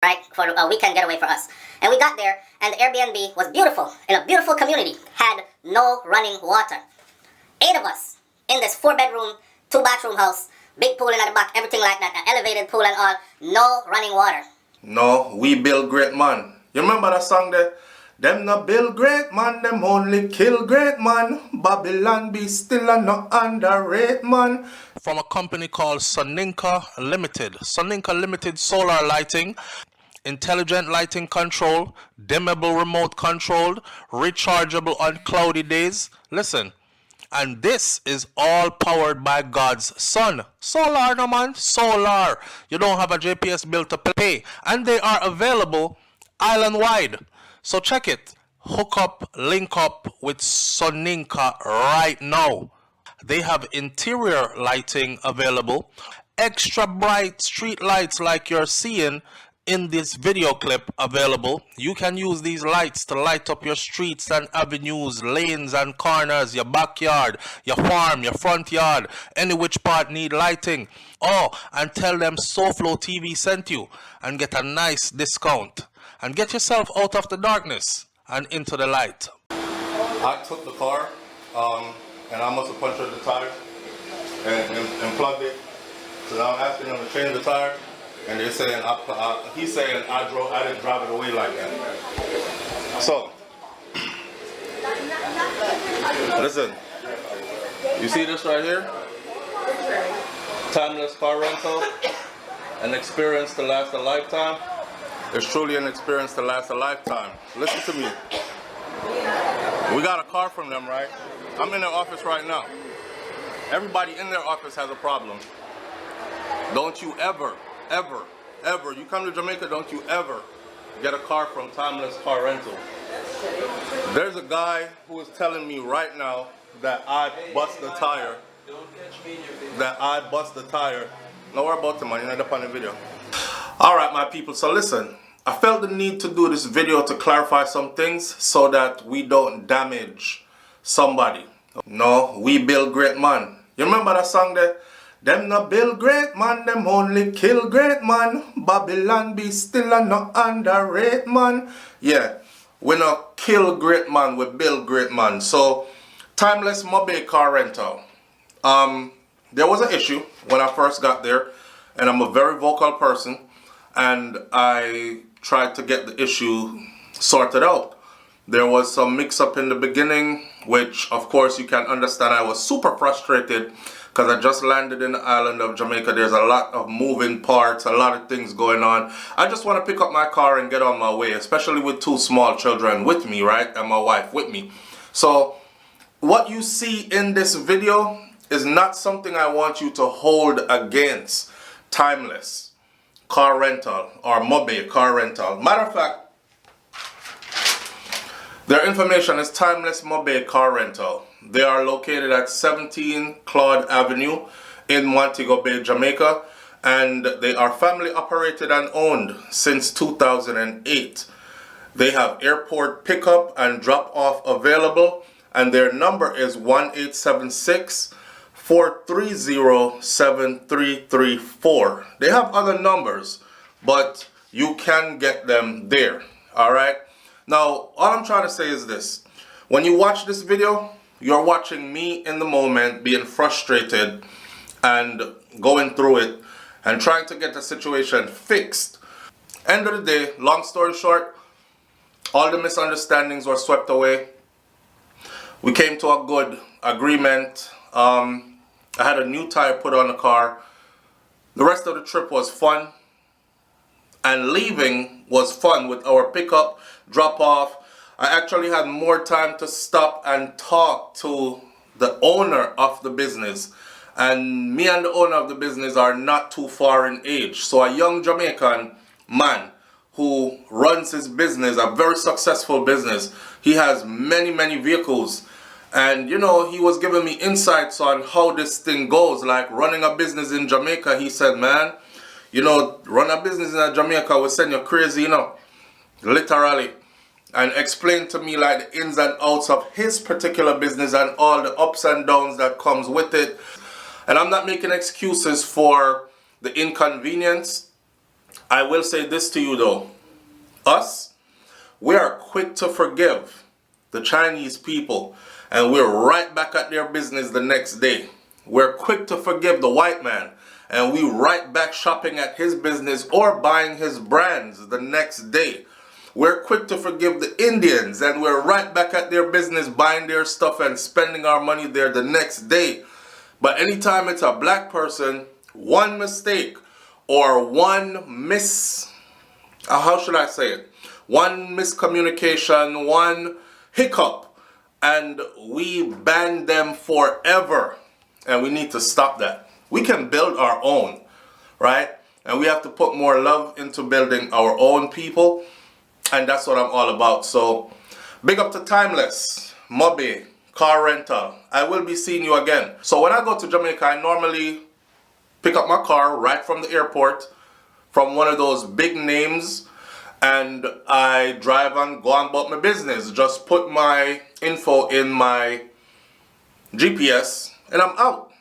right, for a weekend getaway for us. And we got there, and the Airbnb was beautiful, in a beautiful community, had no running water. 8 of us in this 4-bedroom, 2-bathroom house, big pool in the back, everything like that, an elevated pool and all, no running water. No, we build great man. You remember that song there? Them no build great man, them only kill great man. Babylon be still and no underrate man. From a company called Soninka Limited. Soninka Limited solar lighting, intelligent lighting control, dimmable remote controlled, rechargeable on cloudy days. Listen, and this is all powered by God's Son. Solar, no man, solar. You don't have a JPS bill to pay. And they are available island-wide. So check it. Hook up, link up with Soninka right now. They have interior lighting available. Extra bright street lights like you're seeing in this video clip available. You can use these lights to light up your streets and avenues, lanes and corners, your backyard, your farm, your front yard, any which part need lighting. Oh, and tell them SouFLoTV sent you and get a nice discount. And get yourself out of the darkness and into the light. I took the car and I must have punctured the tire and plugged it. So now I'm asking them to change the tire. And they're saying, he's saying I didn't drive it away like that. So, listen, you see this right here? Timeless car rental, an experience to last a lifetime. It's truly an experience to last a lifetime. Listen to me. We got a car from them, right? I'm in their office right now. Everybody in their office has a problem. Don't you ever, you come to Jamaica, don't you ever get a car from Timeless Car Rental. There's a guy who is telling me right now that I bust the tire. No worry about the money, not up on the video. Alright my people, so listen. I felt the need to do this video to clarify some things so that we don't damage somebody. No, we build great man. You remember that song there? Them no build great man, them only kill great man. Babylon be still and no underrate man. Yeah, we no kill great man, we build great man. So, Timeless Mobile Car Rental. There was an issue when I first got there, and I'm a very vocal person, and I tried to get the issue sorted out. There was some mix-up in the beginning, which of course you can understand. I was super frustrated because I just landed in the island of Jamaica. There's a lot of moving parts, a lot of things going on. I just want to pick up my car and get on my way, especially with 2 small children with me, right? And my wife with me. So what you see in this video is not something I want you to hold against Timeless Car Rental or Mobile Car Rental. Matter of fact, their information is Timeless Mobile Car Rental. They are located at 17 Claude Avenue in Montego Bay, Jamaica, and they are family operated and owned since 2008. They have airport pickup and drop off available, and their number is 1-877-430-7334. They have other numbers, but you can get them there. All right. Now, all I'm trying to say is this. When you watch this video, you're watching me in the moment being frustrated and going through it and trying to get the situation fixed. End of the day, long story short, all the misunderstandings were swept away. We came to a good agreement. I had a new tire put on the car. The rest of the trip was fun. And leaving was fun with our pickup, drop off. I actually had more time to stop and talk to the owner of the business. And me and the owner of the business are not too far in age. So a young Jamaican man who runs his business, a very successful business. He has many, many vehicles. And you know, he was giving me insights on how this thing goes. Like running a business in Jamaica, he said, man, you know, run a business in Jamaica will send you crazy, you know, literally. And explain to me like the ins and outs of his particular business and all the ups and downs that comes with it. And I'm not making excuses for the inconvenience. I will say this to you though. Us, we are quick to forgive the Chinese people, and we're right back at their business the next day. We're quick to forgive the white man, and we right back shopping at his business or buying his brands the next day. We're quick to forgive the Indians, and we're right back at their business buying their stuff and spending our money there the next day. But anytime it's a black person, one mistake or one how should I say it? One miscommunication, one hiccup, and we ban them forever. And we need to stop that. We can build our own, right? And we have to put more love into building our own people. And that's what I'm all about. So big up to Timeless, Mobby, Car Rental. I will be seeing you again. So when I go to Jamaica, I normally pick up my car right from the airport, from one of those big names, and I drive and go on about my business. Just put my info in my GPS and I'm out.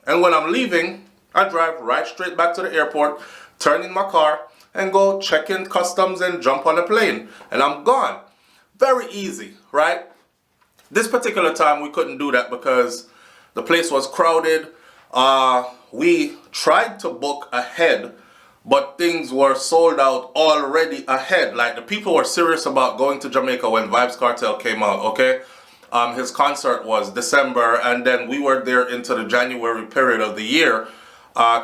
And when I'm leaving, I drive right straight back to the airport, turn in my car, and go check in customs and jump on a plane. And I'm gone. Very easy, right? This particular time we couldn't do that because the place was crowded. We tried to book ahead, but things were sold out already ahead. Like, the people were serious about going to Jamaica when Vybz Kartel came out, okay? His concert was December, and then we were there into the January period of the year.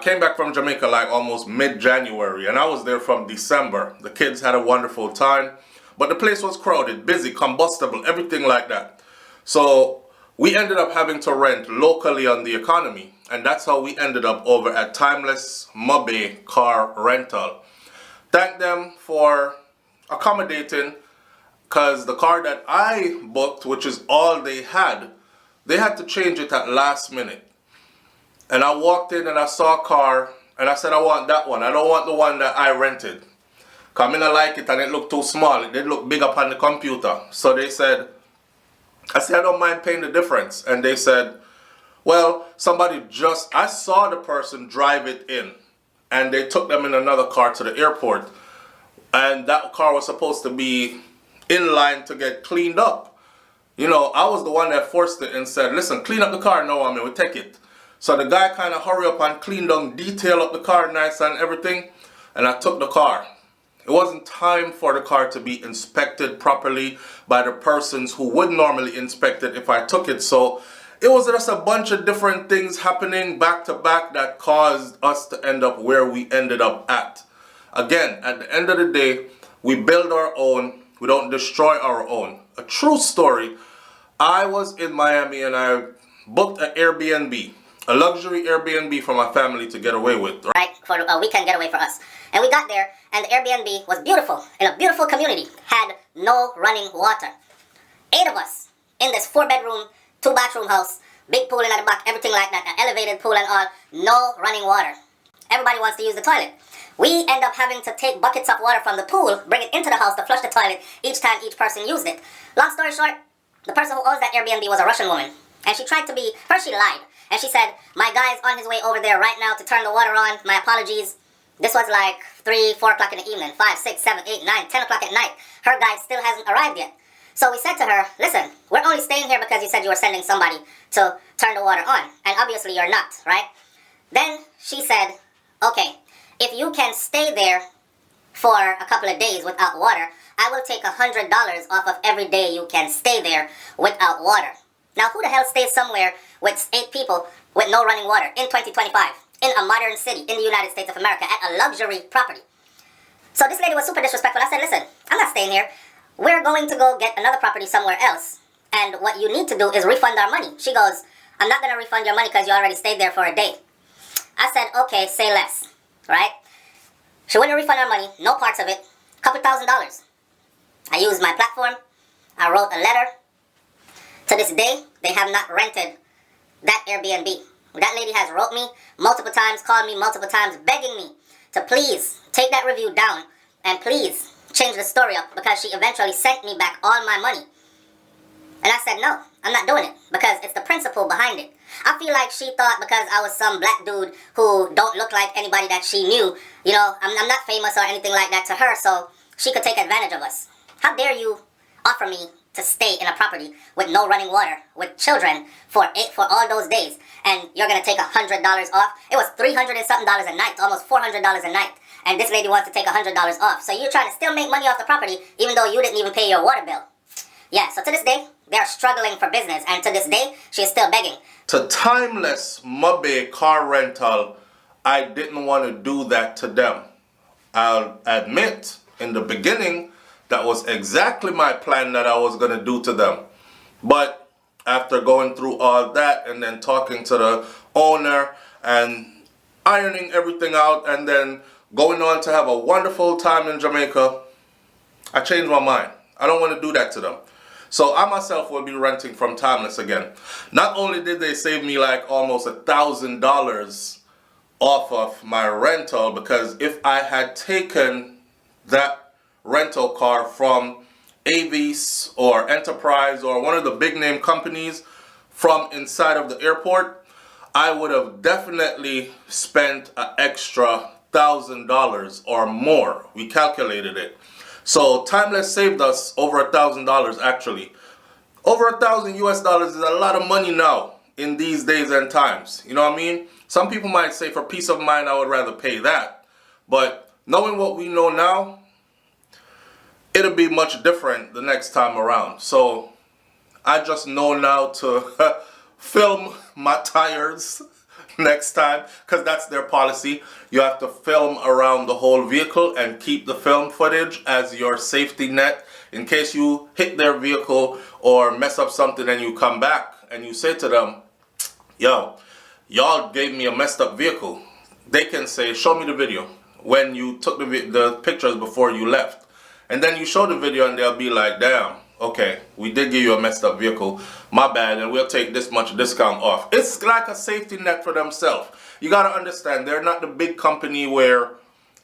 Came back from Jamaica like almost mid-January, and I was there from December. The kids had a wonderful time, but the place was crowded, busy, combustible, everything like that. So we ended up having to rent locally on the economy, and that's how we ended up over at Timeless Mobby Car Rental. Thank them for accommodating, because the car that I booked, which is all they had to change it at last minute. And I walked in and I saw a car, and I said, I want that one. I don't want the one that I rented. Because I didn't like it and it looked too small. It didn't look big up on the computer. So they said, I said, I don't mind paying the difference. And they said, well, I saw the person drive it in, and they took them in another car to the airport. And that car was supposed to be in line to get cleaned up. You know, I was the one that forced it and said, listen, clean up the car. No, I mean, we'll take it. So the guy kind of hurry up and cleaned down, detail up the car nice and everything. And I took the car. It wasn't time for the car to be inspected properly by the persons who would normally inspect it if I took it. So it was just a bunch of different things happening back to back that caused us to end up where we ended up at. Again, at the end of the day, we build our own. We don't destroy our own. A true story. I was in Miami and I booked an Airbnb. A luxury Airbnb for my family to get away with. Right, for a weekend getaway for us. And we got there, and the Airbnb was beautiful, in a beautiful community. Had no running water. 8 of us in this 4-bedroom, 2-bathroom house, big pool in the back, everything like that, an elevated pool and all, no running water. Everybody wants to use the toilet. We end up having to take buckets of water from the pool, bring it into the house to flush the toilet each time each person used it. Long story short, the person who owns that Airbnb was a Russian woman. And she tried to be, first she lied. And she said, my guy's on his way over there right now to turn the water on. My apologies. This was like 3, 4 o'clock in the evening, 5, 6, 7, 8, 9, 10 o'clock at night. Her guy still hasn't arrived yet. So we said to her, listen, we're only staying here because you said you were sending somebody to turn the water on. And obviously you're not, right? Then she said, okay, if you can stay there for a couple of days without water, I will take $100 off of every day you can stay there without water. Now, who the hell stays somewhere with 8 people with no running water in 2025 in a modern city in the United States of America at a luxury property? So this lady was super disrespectful. I said, listen, I'm not staying here. We're going to go get another property somewhere else. And what you need to do is refund our money. She goes, I'm not going to refund your money because you already stayed there for a day. I said, okay, say less, right? She wouldn't refund our money, no parts of it, couple $1,000s. I used my platform. I wrote a letter. To this day, they have not rented that Airbnb. That lady has wrote me multiple times, called me multiple times, begging me to please take that review down and please change the story up, because she eventually sent me back all my money. And I said, no, I'm not doing it because it's the principle behind it. I feel like she thought because I was some black dude who don't look like anybody that she knew, you know, I'm not famous or anything like that to her, so she could take advantage of us. How dare you offer me to stay in a property with no running water, with children for all those days, and you're gonna take $100 off? It was $300 and something a night, almost $400 a night, and this lady wants to take $100 off. So you're trying to still make money off the property, even though you didn't even pay your water bill. Yeah, so to this day, they are struggling for business, and to this day, she is still begging. To Timeless Mubbe Car Rental, I didn't want to do that to them. I'll admit, in the beginning, that was exactly my plan that I was going to do to them. But after going through all that and then talking to the owner and ironing everything out and then going on to have a wonderful time in Jamaica, I changed my mind. I don't want to do that to them. So I myself will be renting from Timeless again. Not only did they save me like almost $1,000 off of my rental, because if I had taken that rental car from Avis or Enterprise or one of the big name companies from inside of the airport, I would have definitely spent an extra $1,000 or more. We calculated it. So Timeless saved us over $1,000 actually. Over $1,000 US dollars is a lot of money now in these days and times. You know what I mean? Some people might say for peace of mind I would rather pay that. But knowing what we know now, it'll be much different the next time around. So I just know now to film my tires next time, because that's their policy. You have to film around the whole vehicle and keep the film footage as your safety net in case you hit their vehicle or mess up something and you come back and you say to them, yo, y'all gave me a messed up vehicle. They can say, show me the video when you took the pictures before you left. And then you show the video and they'll be like, damn, okay, we did give you a messed up vehicle, my bad, and we'll take this much discount off. It's like a safety net for themselves. You gotta understand, they're not the big company where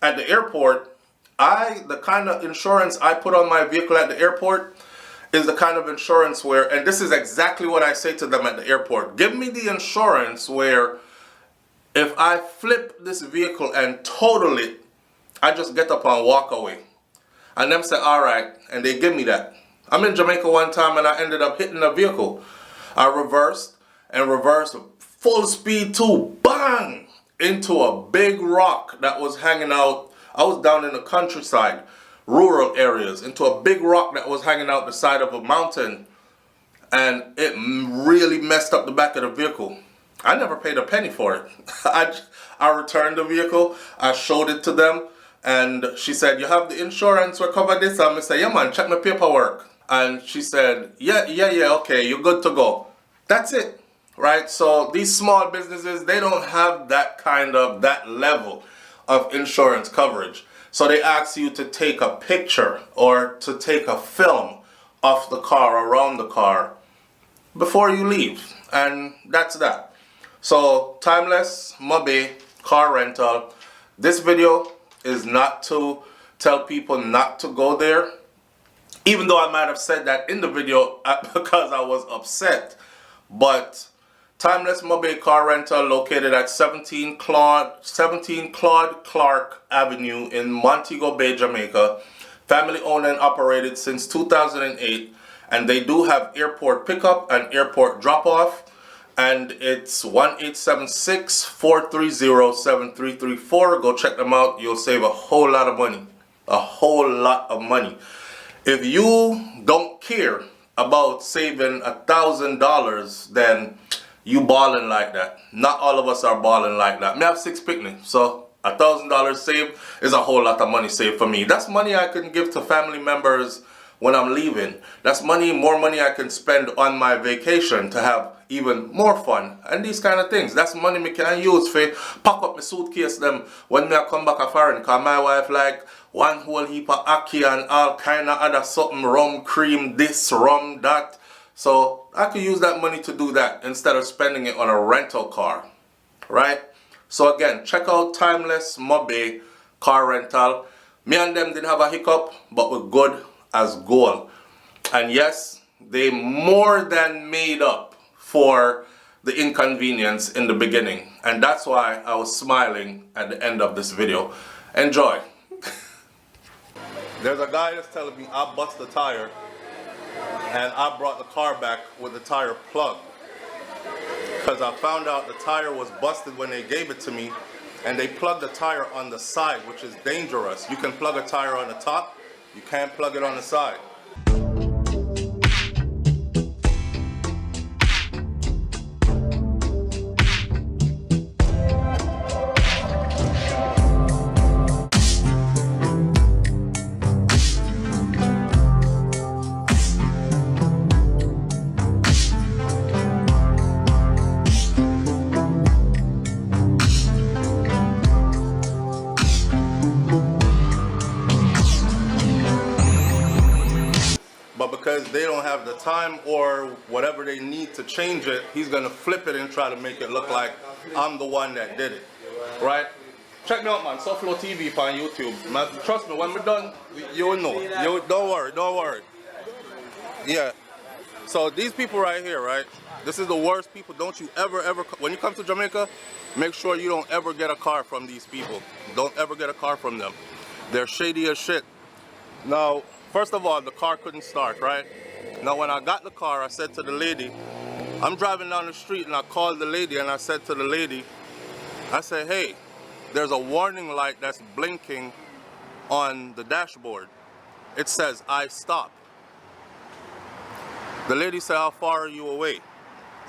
at the airport, the kind of insurance I put on my vehicle at the airport is the kind of insurance where, and this is exactly what I say to them at the airport, give me the insurance where if I flip this vehicle and total it, I just get up and walk away. And them say, all right, and they give me that. I'm in Jamaica one time and I ended up hitting a vehicle. I reversed full speed too, bang, into a big rock that was hanging out. I was down in the countryside, rural areas, into a big rock that was hanging out the side of a mountain. And it really messed up the back of the vehicle. I never paid a penny for it. I returned the vehicle, I showed it to them, and she said, you have the insurance, we cover this. And I said, yeah man, check my paperwork. And she said, yeah, okay, you're good to go. That's it, right? So these small businesses, they don't have that level of insurance coverage. So they ask you to take a picture or to take a film of the car, around the car, before you leave. And that's that. So Timeless Mubbe Car Rental. This video is not to tell people not to go there, even though I might have said that in the video because I was upset. But Timeless Mubbe Car Rental, located at 17 Claude Clark Avenue in Montego Bay, Jamaica. Family owned and operated since 2008, and they do have airport pickup and airport drop off. And it's 1-876-430-7334. Go check them out. You'll save a whole lot of money. A whole lot of money. If you don't care about saving $1,000, then you balling like that. Not all of us are balling like that. I have 6 picnics, so $1,000 saved is a whole lot of money saved for me. That's money I can give to family members when I'm leaving. That's more money I can spend on my vacation to have even more fun and these kind of things. That's money me can use for pack up my suitcase them when me I come back a foreign, cause my wife like one whole heap of ackee and all kind of other something, rum, cream, this, rum, that. So I could use that money to do that instead of spending it on a rental car, right? So again, check out Timeless Mubbe Car Rental. Me and them didn't have a hiccup, but we're good as gold. And yes, they more than made up for the inconvenience in the beginning. And that's why I was smiling at the end of this video. Enjoy. There's a guy that's telling me I bust the tire and I brought the car back with the tire plug. Because I found out the tire was busted when they gave it to me, and they plugged the tire on the side, which is dangerous. You can plug a tire on the top, you can't plug it on the side. But because they don't have the time or whatever they need to change it, he's gonna flip it and try to make it look like I'm the one that did it, right? Check me out, man. SouFLoTV on YouTube. Man, trust me, when we're done, you will know. Don't worry. Yeah. So these people right here, right? This is the worst people. Don't you ever, when you come to Jamaica, make sure you don't ever get a car from these people. Don't ever get a car from them. They're shady as shit. Now, first of all, the car couldn't start, right? Now, when I got the car, I said to the lady, I'm driving down the street, and I called the lady, and I said to the lady, I said, hey, there's a warning light that's blinking on the dashboard. It says, I stop. The lady said, how far are you away?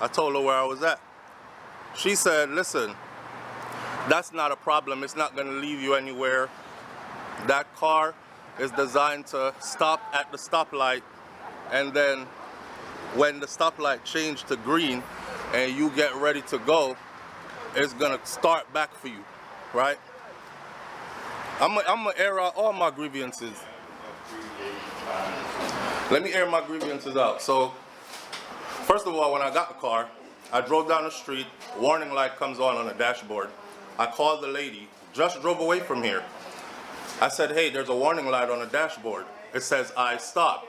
I told her where I was at. She said, listen, that's not a problem. It's not going to leave you anywhere. That car is designed to stop at the stoplight, and then when the stoplight changed to green and you get ready to go, it's gonna start back for you, right? I'm gonna air out all my grievances. Let me air my grievances out. So, first of all, when I got the car, I drove down the street, warning light comes on the dashboard. I called the lady, just drove away from here. I said, hey, there's a warning light on the dashboard. It says, I stop.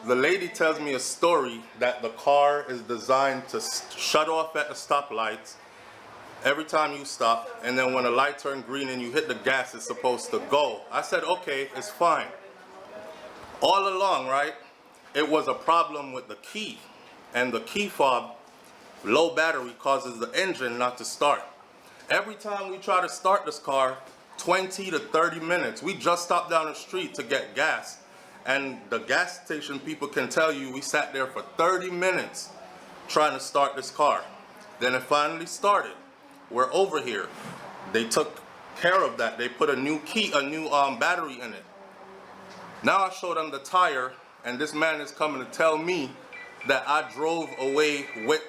The lady tells me a story that the car is designed to shut off at the stoplights every time you stop, and then when the light turns green and you hit the gas, it's supposed to go. I said, okay, it's fine. All along, right, it was a problem with the key, and the key fob, low battery, causes the engine not to start. Every time we try to start this car, 20 to 30 minutes. We just stopped down the street to get gas, and the gas station people can tell you we sat there for 30 minutes trying to start this car. Then it finally started. We're over here. They took care of that. They put a new battery in it. Now I showed them the tire, and this man is coming to tell me that I drove away with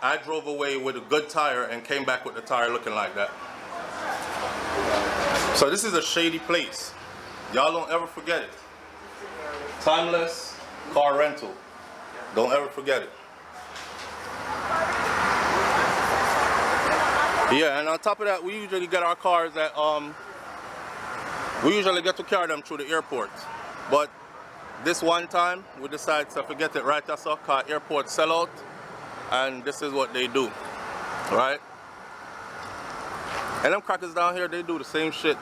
a good tire and came back with the tire looking like that. So this is a shady place. Y'all don't ever forget it. Timeless car rental. Don't ever forget it. Yeah, and on top of that, we usually get our cars at we usually get to carry them through the airport. But this one time we decided to forget it right as our car airport sellout, and this is what they do. Right? And them crackers down here, they do the same shit.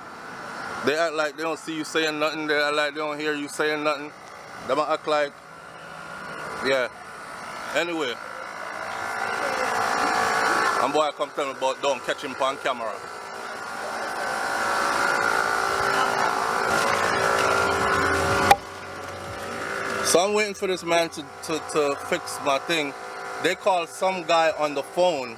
They act like they don't see you saying nothing. They act like they don't hear you saying nothing. They might act like, yeah. Anyway, and boy come tell me about don't catch him on camera. So I'm waiting for this man to fix my thing. They called some guy on the phone,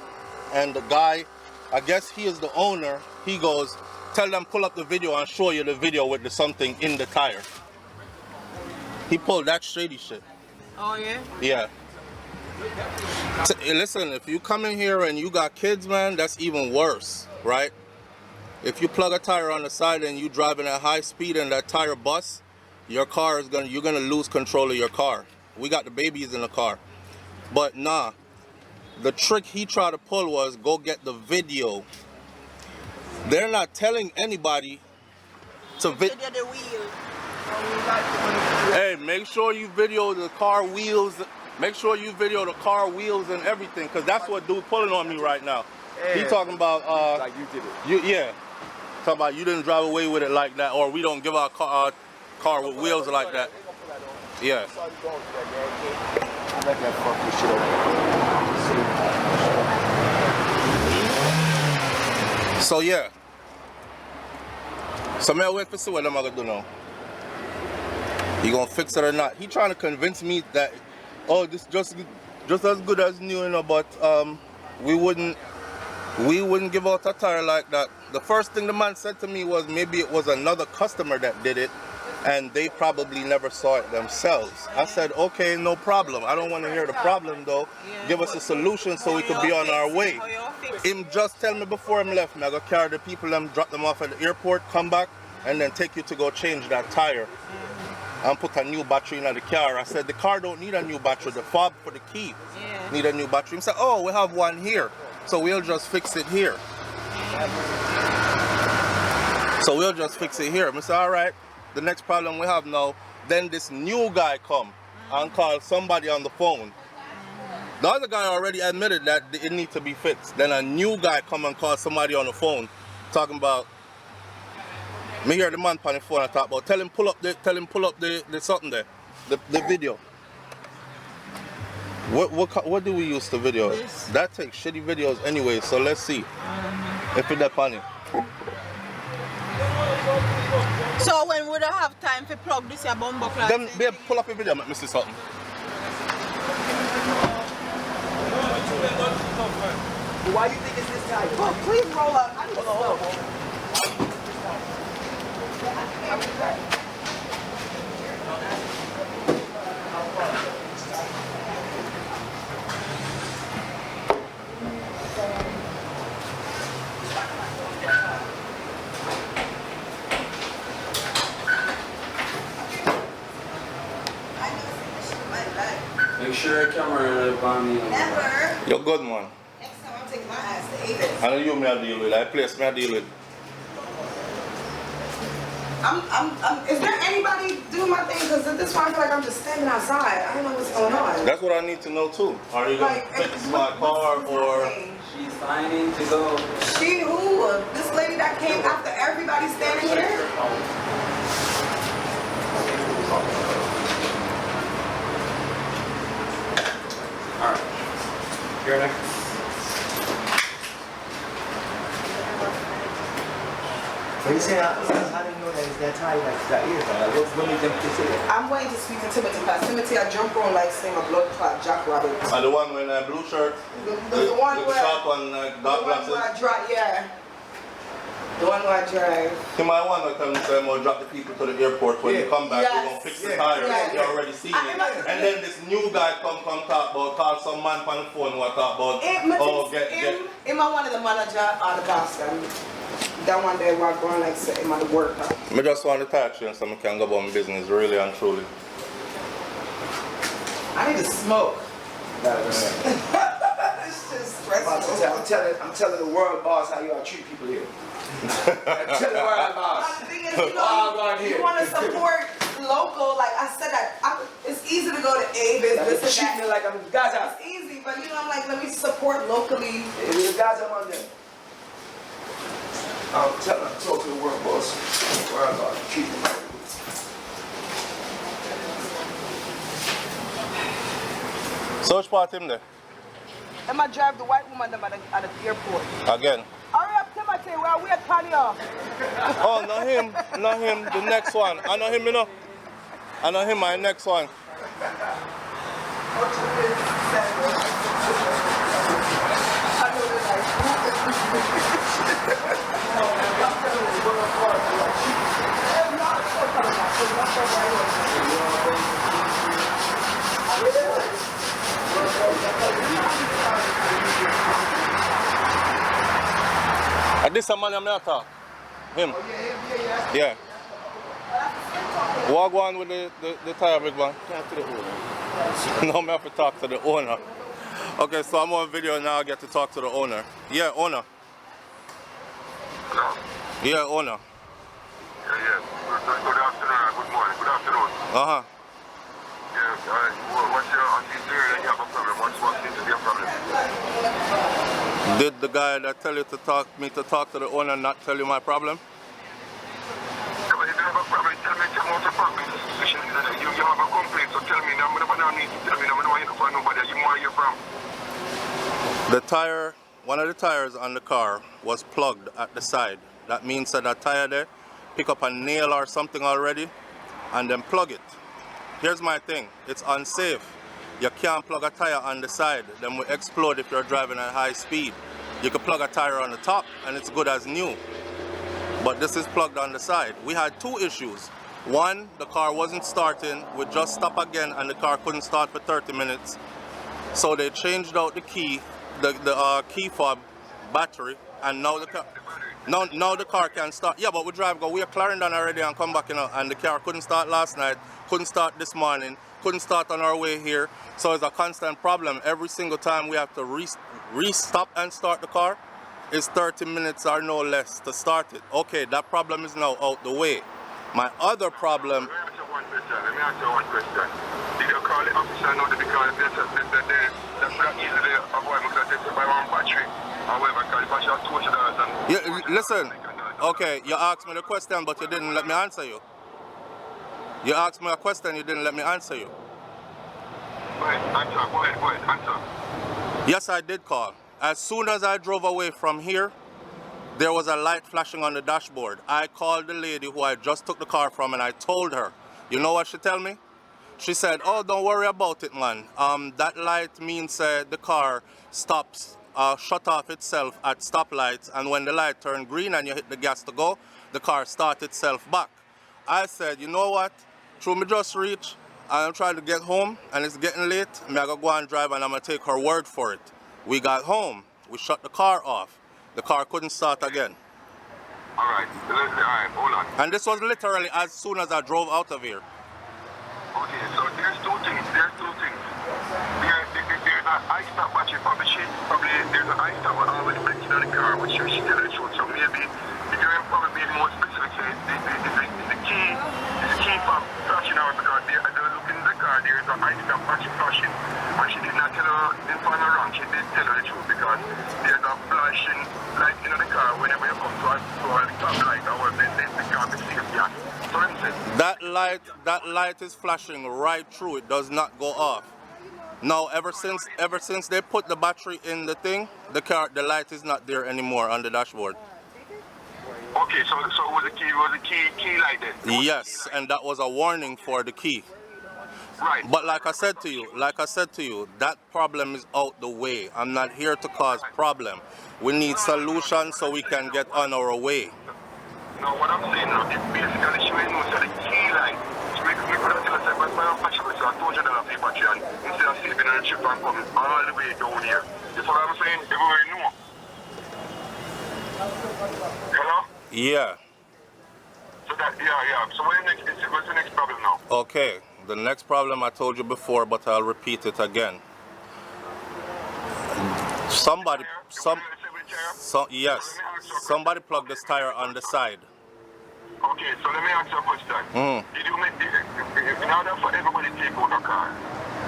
and the guy, I guess he is the owner. He goes, tell them pull up the video and show you the video with the something in the tire. He pulled that shady shit. Oh yeah? Yeah. Listen, if you come in here and you got kids, man, that's even worse, right? If you plug a tire on the side and you driving at high speed and that tire busts, your car is you're gonna lose control of your car. We got the babies in the car. But nah, the trick he tried to pull was go get the video. They're not telling anybody to video the wheel. Hey, make sure you video the car wheels Make sure you video the car wheels and everything, because that's what dude pulling on me right now. Yeah. He talking about like you did it. yeah. Talking about you didn't drive away with it like that, or we don't give our car with wheels like that. Yeah. Let that fuck this shit up. So yeah. So man, wait for see what I'm gonna do now. You gonna fix it or not? He trying to convince me that, oh, this just as good as new, you know, but we wouldn't give out a tire like that. The first thing the man said to me was maybe it was another customer that did it and they probably never saw it themselves. I said, okay, no problem. I don't want to hear the problem though. Give us a solution so we could be on our way. Him just tell me before him left, I go carry the people and drop them off at the airport, come back, and then take you to go change that tire and put a new battery in the car. I said, the car don't need a new battery. The fob for the key need a new battery. He said, oh, we have one here, so we'll just fix it here. So we'll just fix it here. I said, all right. The next problem we have now, then this new guy come and call somebody on the phone. The other guy already admitted that it needs to be fixed. Then a new guy come and call somebody on the phone talking about, me hear the man on the phone and talk about, tell him pull up the something there, the video. What do we use to video? That takes shitty videos anyway, so let's see if it's that funny. So when would I have time to plug this your bumbo class? Then babe, pull up a video, let me see something. Why you think it's this time? Oh, please roll up. I need to roll. Make sure a camera on me. Never. You're good, man. Next time I'll take my ass to Avis. I know you may deal with. I place me deal with. Is there anybody doing my thing? Because at this point I feel like I'm just standing outside. I don't know what's going on. That's what I need to know too. Are you gonna fix my car or? She's signing to go. She who? This lady that came after everybody standing here? Alright. Here next. But you say, how do you know that it's that time like that is? Like, what's going to them to say that? I'm waiting to speak to Timothy because Timothy I jump on like saying a blood clot Jack Rabbit. The one with the blue shirt, The one with where the shop on dark glasses. I drive, yeah. The one where I drive. He might want to come and say, I'm going to drop the people to the airport. When you come back, Yes. we're going to fix the tire. Yes. You already seen it. And then this new guy come talk about, call some man on the phone, what talk about, Am I one of the manager or the boss? That one day we're going like say, am I the worker? I just want to touch you and so I can go about my business, really and truly. I need to smoke. It's just stressful. I'm telling the world boss how you all treat people here. I'm telling the world boss. The thing is, you want to support local. Like I said, it's easy to go to Avis. Like, treat me like I'm in Gaza. It's easy, but you know, I'm like, let me support locally. In Gaza, I'm on them. I'm talk to the world boss. World boss, treat me like So which part him there? Am I drive the white woman at the airport? Again. Hurry up, Timothy. We're waiting for you. Oh, not him. Not him. The next one. I know him, you know. I know him, my next one. This a man I'm not talking. Him. Yeah. Walk on with the tire big man. talk to the owner. No, I have to talk to the owner. Okay, so I'm on video now. I get to talk to the owner. Yeah, owner. Hello? Yeah, owner. Yeah. Good afternoon. Good morning. Good afternoon. Uh-huh. Yeah. What's your Did the guy that tell you to talk to the owner not tell you my problem? If you have a problem, tell me what's the problem. You have a complaint, so tell me. I'm going to need to tell me. I'm going to find nobody. You know where you're from. The tire, one of the tires on the car was plugged at the side. That means that tire there, pick up a nail or something already and then plug it. Here's my thing, it's unsafe. You can't plug a tire on the side, then will explode if you're driving at high speed. You can plug a tire on the top and it's good as new. But this is plugged on the side. We had two issues. One, the car wasn't starting, we just stopped again and the car couldn't start for 30 minutes. So they changed out the key, the key fob battery, and now the car, now the car can start. Yeah, but we drive, we are Clarendon already and come back, you know, and the car couldn't start last night, couldn't start this morning, couldn't start on our way here. So it's a constant problem. Every single time we have to re-stop and start the car. It's 30 minutes or no less to start it. Okay, that problem is now out the way. My other problem. Let me ask you one question. Did you call the officer now because that's not easily avoidable because they buy one battery? However, because if I should $200 Yeah, listen. Okay, you asked me the question, but you didn't let me answer you. You asked me a question, you didn't let me answer you. Go ahead, answer. Yes, I did call. As soon as I drove away from here, there was a light flashing on the dashboard. I called the lady who I just took the car from and I told her. You know what she told me? She said, oh, don't worry about it, man. That light means the car stops, shut off itself at stoplights, and when the light turns green and you hit the gas to go, the car starts itself back. I said, you know what? Through me just reach, I'm trying to get home and it's getting late. I'm going to go and drive and I'm going to take her word for it. We got home. We shut the car off. The car couldn't start again. Alright, hold on. And this was literally as soon as I drove out of here. Okay, so there's two things. There's an ice stop battery probably there's an ice stop already breaking on the car, which she tell the truth. So maybe if you're probably being more specific, the key for flashing out because they're looking in the car, there's an ice stop battery flashing. And she did not tell her, didn't find her wrong, she did tell her the truth because there's a flashing light in the car whenever you come to a stop light or the car be safe gas. So let me say. That light is flashing right through, it does not go off. Now ever since they put the battery in the thing, the light is not there anymore on the dashboard. Okay, so it was a key light then? Yes, and that was a warning for the key. Right. But like I said to you, that problem is out the way. I'm not here to cause problem. We need solutions so we can get on our way. No, what I'm saying now, if basically she may know so the key light, we could have tell us that my battery was $200 for the battery and instead of saving on the trip and coming all the way down here. You know what I'm saying? Everybody know. Hello? Yeah. So that, yeah. So what's the next problem now? Okay. The next problem I told you before, but I'll repeat it again. Yes, somebody plugged this tire on the side. Okay, so let me ask you a question. Did you make in order for everybody to take out a car,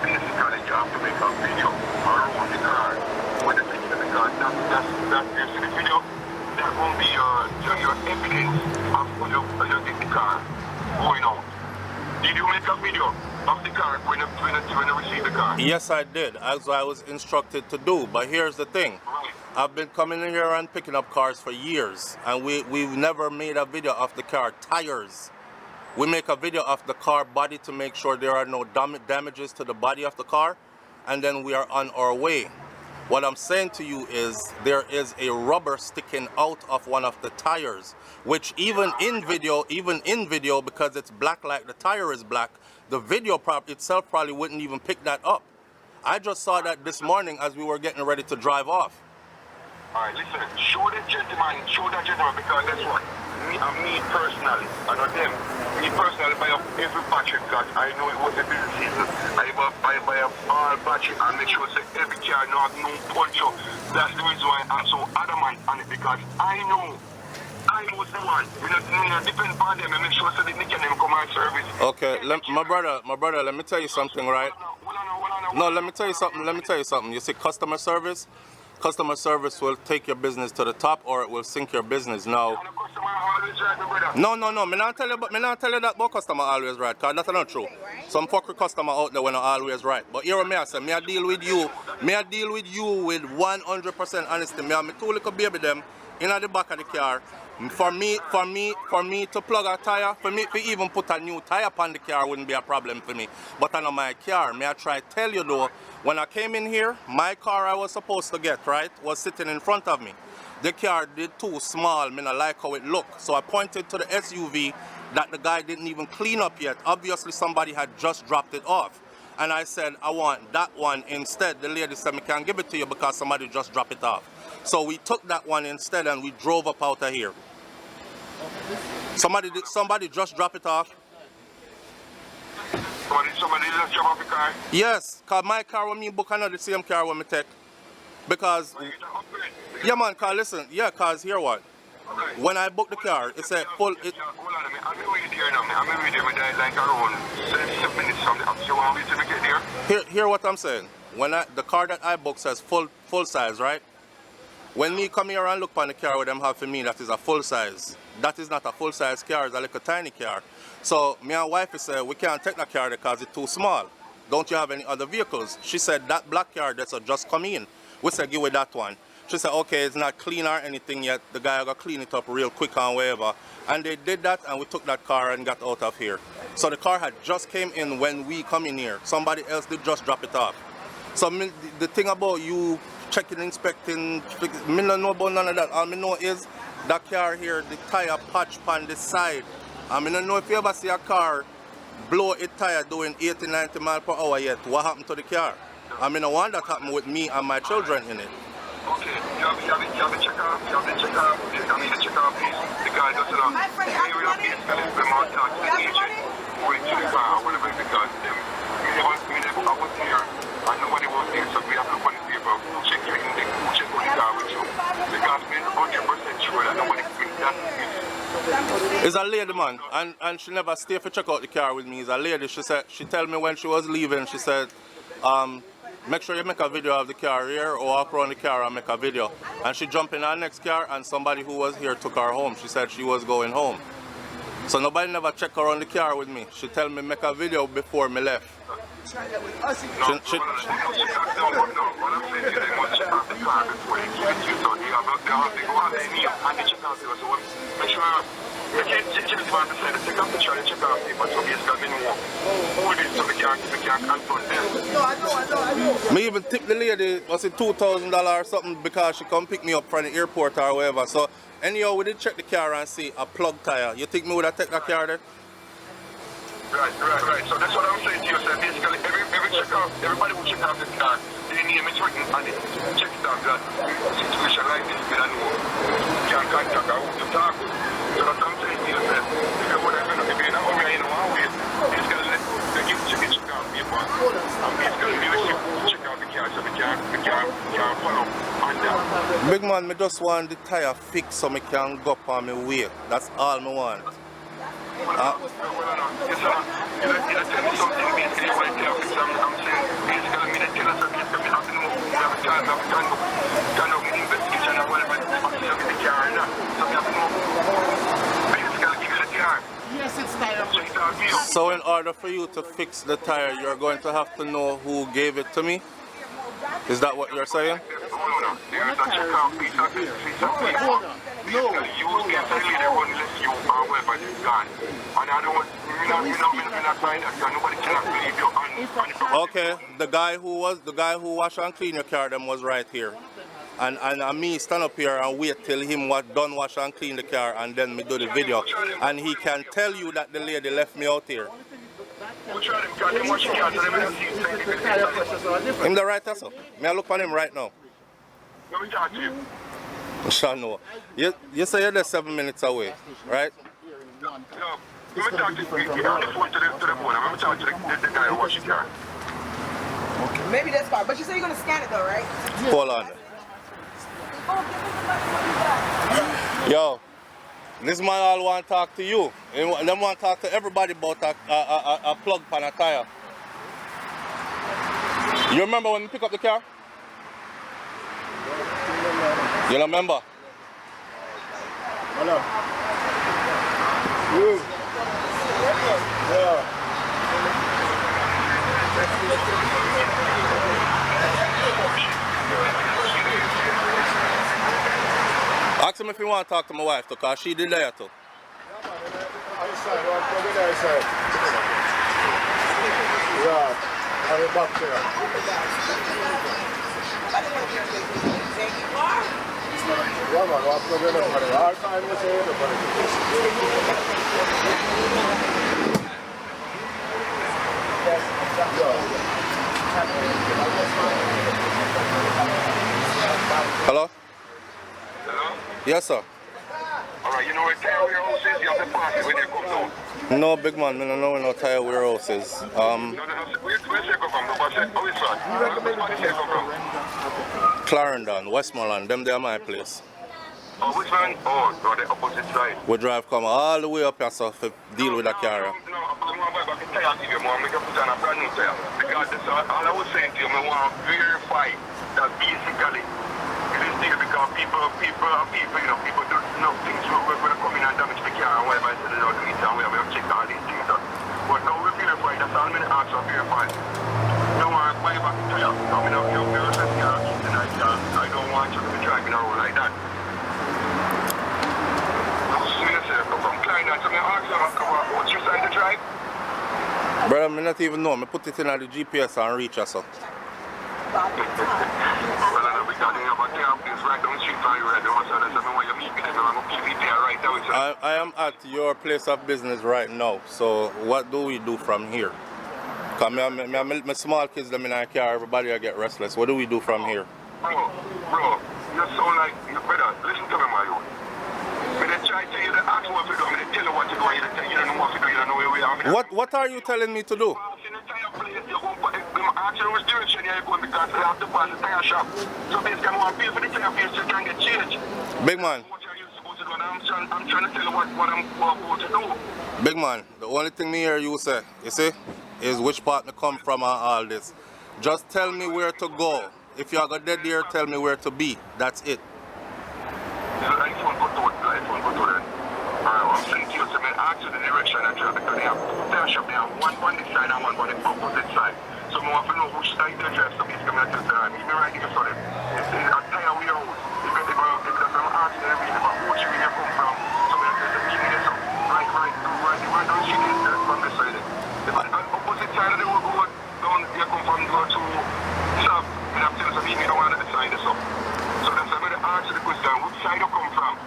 basically you have to make a video around the car when they're taking the car. That's the video. That won't be your evidence of when you take the car going out. Did you make a video of the car when you receive the car? Yes, I did, as I was instructed to do. But here's the thing. Right. I've been coming in here and picking up cars for years, and we've never made a video of the car tires. We make a video of the car body to make sure there are no damages to the body of the car, and then we are on our way. What I'm saying to you is there is a rubber sticking out of one of the tires, which even in video, because it's black like the tire is black, the video itself probably wouldn't even pick that up. I just saw that this morning as we were getting ready to drive off. Alright, listen, show that gentleman because that's what me personally, I know them. Me personally buy up every battery because I know it was a busy season. I buy up all battery and make sure that every car not no puncture. That's the reason why I'm so adamant on it because I know I was the one. We don't depend on them and make sure that they can come and service. Okay, my brother, let me tell you something, right? No, let me tell you something. You see, customer service, customer service will take your business to the top or it will sink your business. Now, And the customer always right, my brother. no. Me not tell you that about customer always right, cause that's not true. Some fucking customer out there when are always right. But here me I say, me I deal with you with 100% honesty. Me have me two little baby them in the back of the car. For me to plug a tire, for me to even put a new tire upon the car wouldn't be a problem for me. But I know my car, may I try tell you though, when I came in here, my car I was supposed to get, right, was sitting in front of me. The car did too small, me not like how it looked. So I pointed to the SUV that the guy didn't even clean up yet. Obviously somebody had just dropped it off. And I said, I want that one instead. The lady said, I can't give it to you because somebody just dropped it off. So we took that one instead and we drove up out of here. Somebody just dropped it off. Somebody just jump off the car. Yes, cause my car when me book another the same car when me take. Because You get an upgrade. yeah man, cause listen, yeah, cause here what? Right. When I booked the car, it said full it Hold on a minute. I'm with you there now. I'm with you there like around 7 minutes from the house. You want me to get there? hear what I'm saying. When the car that I booked says full size, right? When me come here and look on the car with them have for me, that is a full size. That is not a full size car, it's a little tiny car. So me and wife said, we can't take that car because it's too small. Don't you have any other vehicles? She said, that black car that's just come in. We said, give me that one. She said, okay, it's not clean or anything yet. The guy got to clean it up real quick and whatever. And they did that and we took that car and got out of here. So the car had just came in when we come in here. Somebody else did just drop it off. So the thing about you checking, inspecting, me don't know about none of that. All me know is that car here, the tire patch on the side. I mean, I don't know if you ever see a car blow its tire doing 80, 90 miles per hour yet. What happened to the car? I mean, I want that happen with me and my children in it. Okay, you have to check off, please. The guy doesn't know. Area basically the amount of the agent going to the car, whatever, because I was here and nobody was there, so we have to look on the paper, check your index, check on the car with you. Because we're 100% sure that nobody thinks that It's a lady, man, and she never stayed for check out the car with me. It's a lady. She tell me when she was leaving, she said, make sure you make a video of the car here or walk around the car and make a video. And she jumped in her next car and somebody who was here took her home. She said she was going home. So nobody never check around the car with me. She tell me make a video before me left. No, what I'm saying is they must check out the car before they give it to you, so they have to go out their name and they check out the car. So make sure you can't check the car to say they take a picture and check out the paper, so basically we know who it is so we can confront them. No, I know. Me even tip the lady, was it $2,000 or something because she come pick me up from the airport or whatever. So anyhow, we did check the car and see a plug tire. You think me would have taken that car there? Right. So that's what I'm saying to you. So basically, every check out, everybody will check out the car. The name is written and it checks out that situation like this, we don't know. You can contact or who to talk to. So that's what I'm saying to you. If you want to be in a hurry in one way, basically they give check out people. And basically we check out the car so we can follow on that. Big man, me just want the tire fixed so me can go up on my way. That's all me want. You tell me something basically what I tell you. I'm saying basically me that tell us that we have to know we have time of investigation and whatever officer with the car and that. So we have to know basically give you the car. Yes, it's tire. So in order for you to fix the tire, you're going to have to know who gave it to me? Is that what you're saying? Hold on. There is a check out piece of this. Hold on. No. You can tell me they won't let you or whatever is gone. And I don't want, we're not trying that, nobody cannot believe you on the Okay, the guy who wash and clean your car them was right here. And me stand up here and wait till him done wash and clean the car and then me do the video. And he can tell you that the lady left me out here. Him the right answer. May I look on him right now? Let me talk to you. Sure, no. You say you're there 7 minutes away, right? No, let me talk to you. You're on the phone to the phone. I'm going to talk to the guy who washes your car. Maybe that's fine. But you say you're going to scan it though, right? Hold on. Yo, this man all want to talk to you. They want to talk to everybody about a plug pan a tire. You remember when we pick up the car? You don't remember? Hello. You. Yeah. Ask him if you want to talk to my wife, because she did there too. Yeah, I'll be back there. Yeah, man, what's going on? All time you say Hello? Hello? Yes, sir. Alright, you know where tire warehouse is? You have to pass it when you come down. No, big man, I don't know where no tire warehouses. No, where's you come from? How is that? Where's you come from? Clarendon, Westmoreland, them they are my place. Oh, which one? Oh, no, the opposite side. We drive come all the way up here, so to deal with a car. No, I'm going to buy back a tire to you, man. I'm going to put on a brand new tire. Because that's all I was saying to you, I want to verify that basically it is there because people, you know, people do enough things we're going to come in and damage the car and whatever I said, they don't do it, and we have to check all these things out. But now we verify, that's all I'm going to ask for verify. I don't want to buy back a tire. I mean, if you're a car tonight, I don't want you to be driving around like that. What's your sign to drive? Brother, I not even know. I put it in the GPS and reach us up. Well, I know we got to have a place right down the street from you right now, so that's why you meet me there. I'm going to be there right now. I am at your place of business right now. So what do we do from here? Because my small kids them in our car, everybody get restless. What do we do from here? Bro, you're so like, brother, listen to me, my youth. When they try to tell you the ask what to do, when they tell you what to do, you don't know what to do, you don't know where we are. What are you telling me to do? Actually, which direction you're going because they have to pass the tire shop. So basically, I want to pay for the tire piece so you can get changed. Big man. What are you supposed to do? And I'm trying to tell you what I'm supposed to do. Big man, the only thing me hear you say, you see, is which part me come from and all this. Just tell me where to go. If you're going dead there, tell me where to be. That's it. I just want to go to it. I'm saying to you, so I ask you the direction I drive because they have two tire shops. They have one on this side and one on the opposite side. So I want to know which side they drive, so basically I'm going to tell you, right here for them. It's a tire warehouse. If I'm asking them, if I'm which way you come from, so I'm going to tell you, so right down the street from this side. If on the opposite side of the road, down, you come from, go to south, and I'm telling you, don't want to decide this up. So that's why I'm going to ask you the question, which side you come from?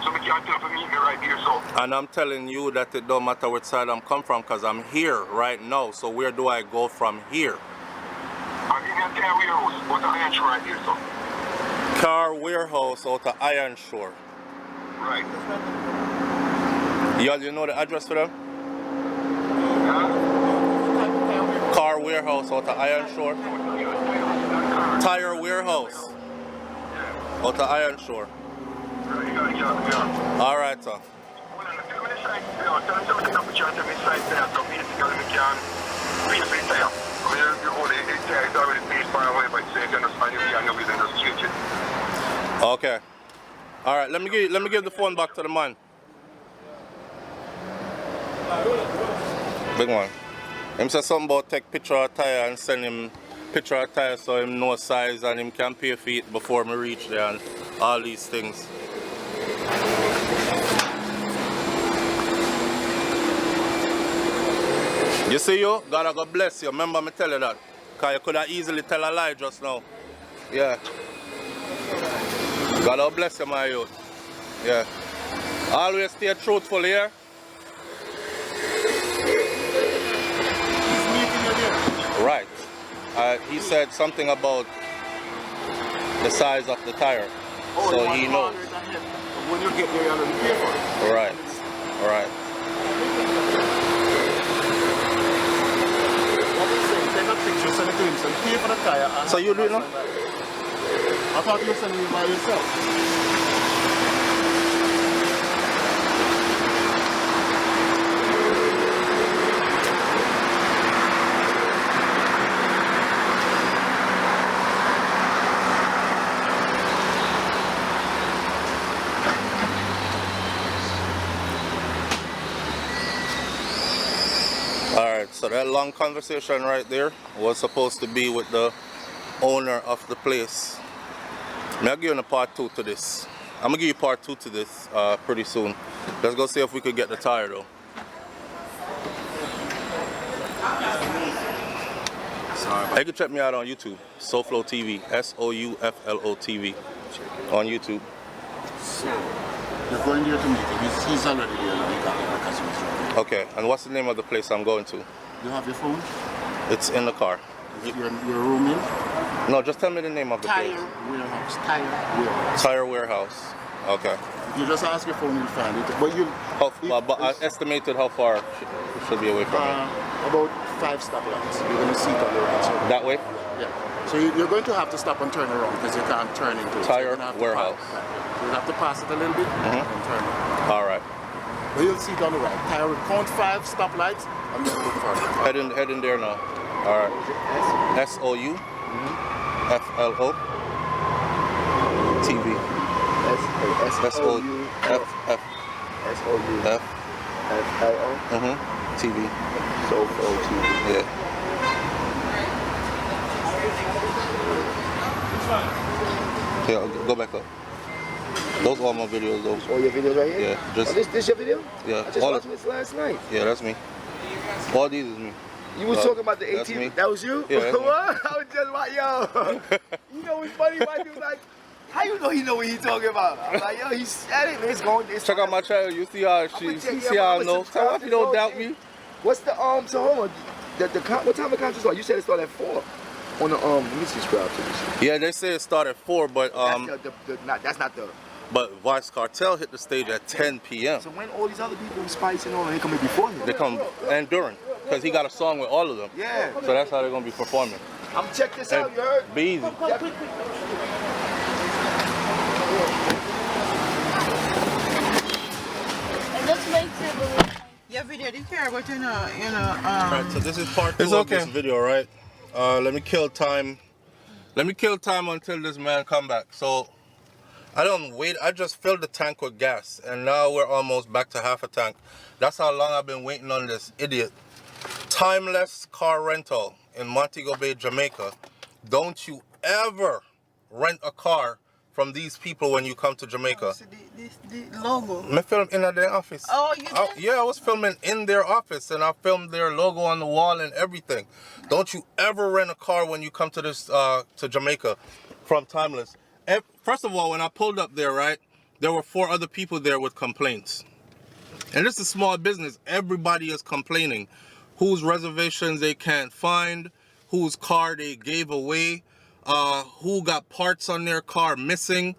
So we can't tell me right here, so. And I'm telling you that it don't matter which side I'm come from because I'm here right now. So where do I go from here? I'm in a car warehouse, but Iron Shore right here, so. Car warehouse out of Iron Shore. Right. You know the address for them? Huh? Car warehouse out of Iron Shore. Tire warehouse out of Iron Shore. Yeah. All right, sir. Well, tell me the site, tell me the temperature, tell me the site there, so basically we can pay for the tire. I mean, you hold the tire, it's already paid for away, but say you can just find it and you can just change it. Okay. All right, let me give the phone back to the man. Big one. Him say something about take picture of tire and send him picture of tire so him know size and him can pay for it before me reach there and all these things. You see you? God God bless you. Remember me tell you that. Because you could have easily tell a lie just now. Yeah. God bless you, my youth. Yeah. Always stay truthful here. Right. He said something about the size of the tire. So he knows. When you get there, you're going to pay for it. Right. Right. Take a picture, send it to him, so pay for the tire. So you do it now? I thought you were sending it by yourself. that long conversation right there was supposed to be with the owner of the place. I'll give you a part 2 to this. I'm gonna give you part 2 to this pretty soon. Let's go see if we could get the tire though. Sorry. You can check me out on YouTube, SouFLoTV, SouFLoTV on YouTube. So, you're going there to meet him. He's already there. You got the customers right. Okay, and what's the name of the place I'm going to? You have your phone? It's in the car. Your room in? No, just tell me the name of the Tire place. Warehouse. Tire Warehouse. Tire Warehouse. Okay. If you just ask your phone, you'll find it. But you. But I estimated how far it should be away from me. About 5 stoplights. You're going to see it on the right side. That way? Yeah. So you're going to have to stop and turn around because you can't turn into it. Tire So Warehouse. You'll have to pass it a little bit and turn it. All right. But you'll see it on the right. Tire, count 5 stoplights and then look for it. Head in there now. All right. SouFLo TV. TV. SouFLoTV. Yeah. Yeah, go back up. Those are all my videos though. Oh, your videos right here? Yeah, just this your video? yeah. I just watched this last night. Yeah, that's me. All these is me. You was talking about the that's 18. me. That was you? Yeah, that's me. What? I was just like, yo. You know what's funny? My dude like, how you know he know what he talking about? I'm like, yo, he said it. It's going. It's Check out my channel. You see how she see how I know. Tell if you don't doubt me. What's the So hold on. What time the concert start? You said it started at 4. On the let me subscribe to this. Yeah, they say it started at 4, but that's not the. but Vice Cartel hit the stage at 10 p.m. So when all these other people, Spice and all, they coming before him? They come and during, because he got a song with all of them. Yeah. So that's how they're gonna be performing. I'm check this out. You heard? Be easy. Your video didn't care about Alright, so this is part 2 of this video, right? Let me kill time. Let me kill time until this man come back. So I don't wait. I just filled the tank with gas, and now we're almost back to half a tank. That's how long I've been waiting on this idiot. Timeless car rental in Montego Bay, Jamaica. Don't you ever rent a car from these people when you come to Jamaica. The logo. I filmed in their office. Oh, you did? Yeah, I was filming in their office, and I filmed their logo on the wall and everything. Don't you ever rent a car when you come to this to Jamaica from Timeless. First of all, when I pulled up there, right, there were 4 other people there with complaints. And this is a small business. Everybody is complaining. Whose reservations they can't find, whose car they gave away, who got parts on their car missing.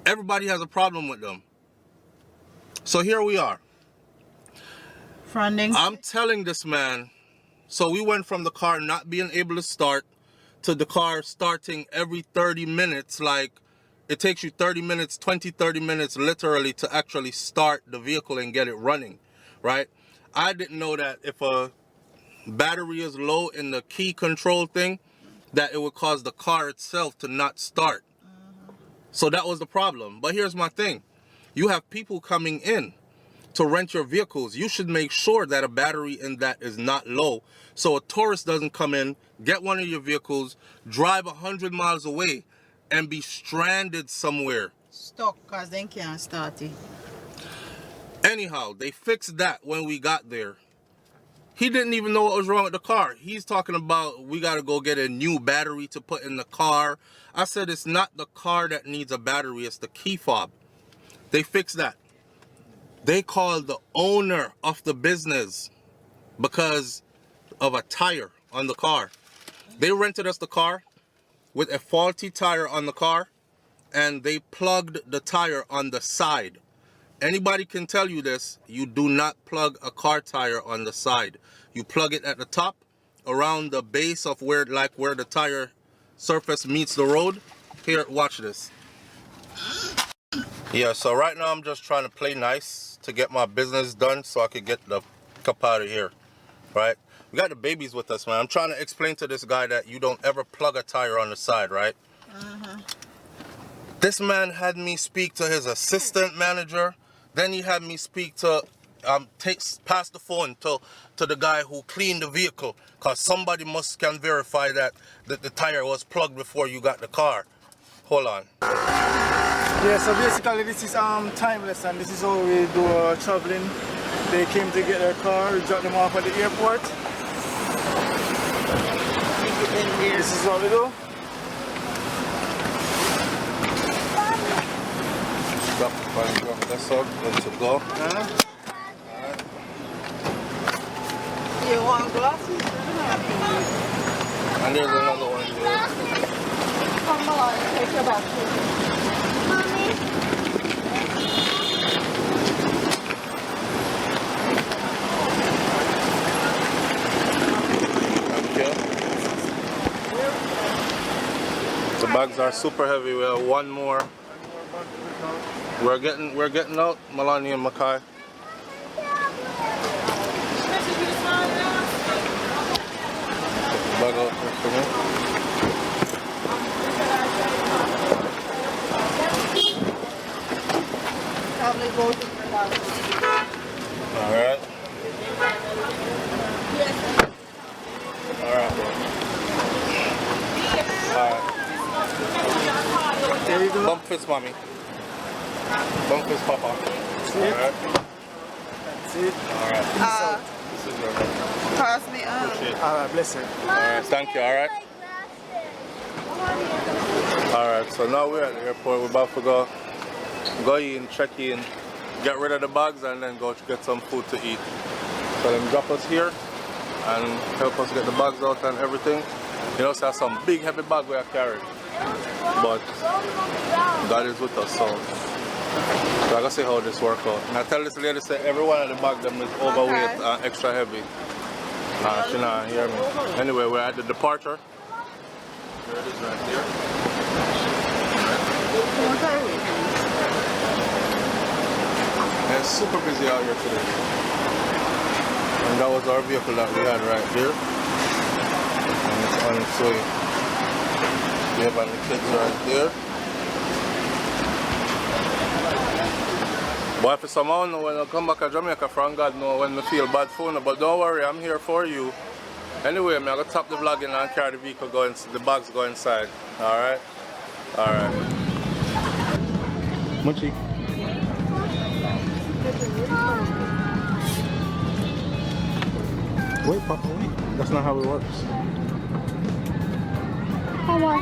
Everybody has a problem with them. So here we are. I'm telling this man, so we went from the car not being able to start to the car starting every 30 minutes. Like, it takes you 30 minutes, 30 minutes literally to actually start the vehicle and get it running, right? I didn't know that if a battery is low in the key control thing, that it would cause the car itself to not start. So that was the problem. But here's my thing. You have people coming in to rent your vehicles. You should make sure that a battery in that is not low, so a tourist doesn't come in, get one of your vehicles, drive 100 miles away, and be stranded somewhere. Stuck because they can't start it. Anyhow, they fixed that when we got there. He didn't even know what was wrong with the car. He's talking about we got to go get a new battery to put in the car. I said it's not the car that needs a battery, it's the key fob. They fixed that. They called the owner of the business because of a tire on the car. They rented us the car with a faulty tire on the car, and they plugged the tire on the side. Anybody can tell you this. You do not plug a car tire on the side. You plug it at the top, around the base of where the tire surface meets the road. Here, watch this. Yeah, so right now I'm just trying to play nice to get my business done so I could get the cup out of here, right? We got the babies with us, man. I'm trying to explain to this guy that you don't ever plug a tire on the side, right? This man had me speak to his assistant manager. Then he had me speak to pass the phone to the guy who cleaned the vehicle, cause somebody can verify that the tire was plugged before you got the car. Hold on. Yeah, so basically this is timeless, and this is how we do our traveling. They came to get their car, we dropped them off at the airport. This is what we do. That's all good to go. You want glasses? And there's another one here. Come on, take your back. The bags are super heavy. We have one more. We're getting out, Melanie and Makai. Bag out for me. Probably both of them. Alright. Alright. There you go. Bump fist, mommy. Bump fist, papa. That's it. Alright. That's it. Alright. This is your number. Pass me up. Appreciate it. Alright, bless you. Alright, thank you, alright? Alright, so now we're at the airport. We're about to go in, check in, get rid of the bags, and then go get some food to eat. So them drop us here and help us get the bags out and everything. You know, so some big heavy bag we are carrying. But God is with us, so I gotta see how this works out. And I tell this lady, say every one of the bag them is overweight and extra heavy. Nah, she not hear me. Anyway, we're at the departure. There it is right here. And it's super busy out here today. And that was our vehicle that we had right here. And it's on its way. We have the kids right there. But if somehow when I come back to Jamaica from God know when I feel bad for you, but don't worry, I'm here for you. Anyway, I'm gonna top the vlog and carry the vehicle the bags go inside. Alright? Alright. Muchi. Wait, Papa, wait. That's not how it works. Come on.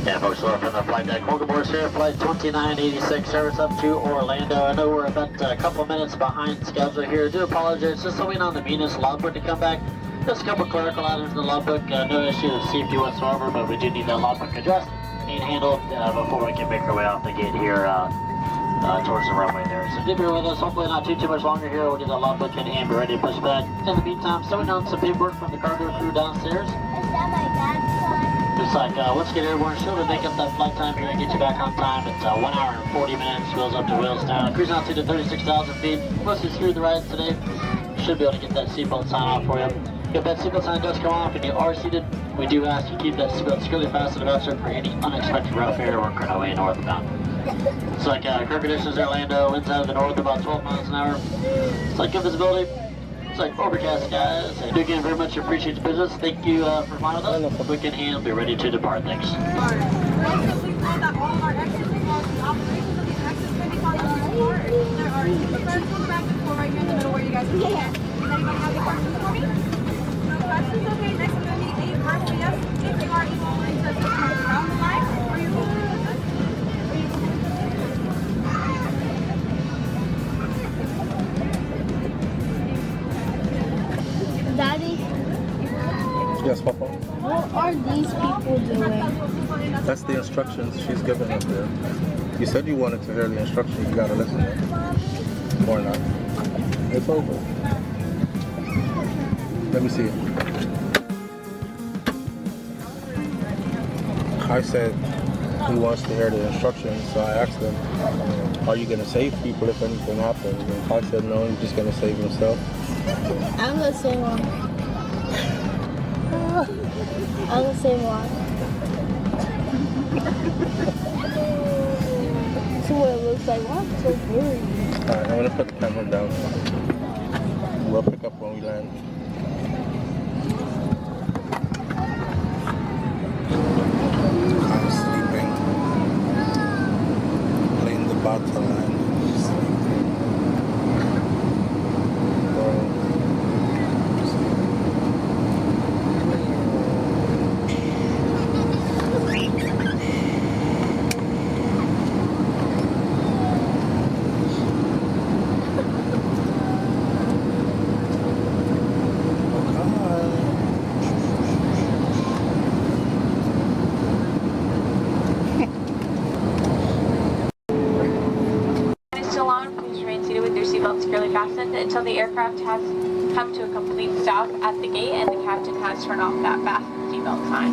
Yeah, folks, we're up on the flight deck. Welcome aboard here, flight 2986, service up to Orlando. I know we're about a couple minutes behind schedule here. I do apologize, just waiting on the Venus logbook to come back. Just a couple clerical items in the logbook, no issue with safety whatsoever, but we do need that logbook addressed and handled before we can make our way off the gate here towards the runway there. So do bear with us, hopefully not too much longer here. We'll get that logbook in and be ready to push back. In the meantime, still waiting on some paperwork from the cargo crew downstairs. Is that my dad's son? Looks like once you get airborne, sure to make up that flight time here and get you back on time. It's 1 hour and 40 minutes, wheels up to wheels down. Cruising altitude to 36,000 feet. Mostly through the rides today. Should be able to get that seatbelt sign off for you. If that seatbelt sign does come off and you are seated, we do ask you keep that seatbelt securely fastened about you for any unexpected rough air or current away northbound. It's like current conditions in Orlando, winds out of the north about 12 miles an hour. It's like good visibility. It's like overcast skies. And again, very much appreciate your business. Thank you for flying with us. We can handle, be ready to depart. Thanks. Please know that all of our exits involve the operations of these exits may be found on this floor. There are two cars on the back of the floor right here in the middle where you guys are. Does anybody have any questions for me? No questions? Okay, next I'm going to need a verbal yes if you are able to just around the line. Are you cool with this? Daddy, Yes, Papa. what are these people doing? That's the instructions she's giving up there. You said you wanted to hear the instructions. You gotta listen. Or not. It's over. Let me see it. I said he wants to hear the instructions, so I asked him, are you going to save people if anything happens? And I said no, he's just going to save himself. I'm the same one. I'm the same one. That's what it looks like. Wow, I'm so worried. Alright, I'm going to put the camera down. We'll pick up when we land. I'm sleeping. Playing the battle line. Securely fastened until the aircraft has come to a complete stop at the gate and the captain has turned off that fasten seatbelt sign.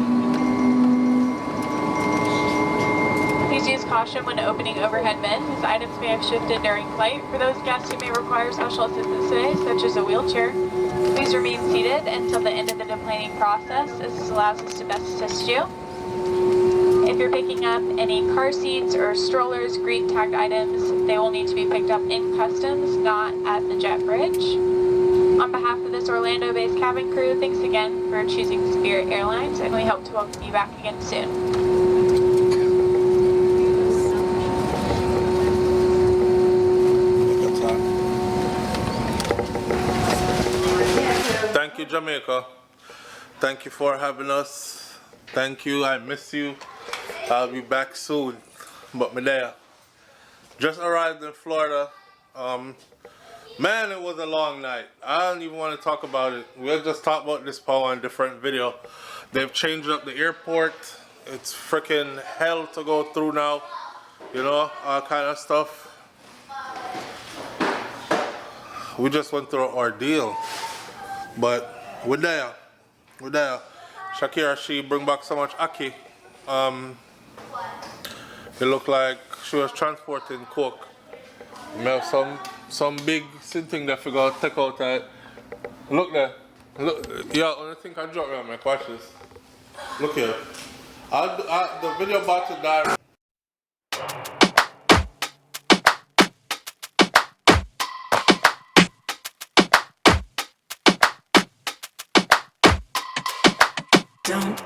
Please use caution when opening overhead bins, as items may have shifted during flight. For those guests who may require special assistance today, such as a wheelchair, please remain seated until the end of the deplaning process, as this allows us to best assist you. If you're picking up any car seats or strollers, green tagged items, they will need to be picked up in customs, not at the jet bridge. On behalf of this Orlando-based cabin crew, thanks again for choosing Spirit Airlines, and we hope to welcome you back again soon. Thank you, Jamaica. Thank you for having us. Thank you. I miss you. I'll be back soon. But me there. Just arrived in Florida. Man, it was a long night. I don't even want to talk about it. We'll just talk about this power in a different video. They've changed up the airport. It's freaking hell to go through now. You know, all kind of stuff. We just went through an ordeal. But we're there. We're there. Shakira, she bring back so much ackee. It looked like she was transporting coke. We have some big thing that figure out take out that. Look there. Look, yeah, only thing I drop around my questions. Look here. The video about to die. Don't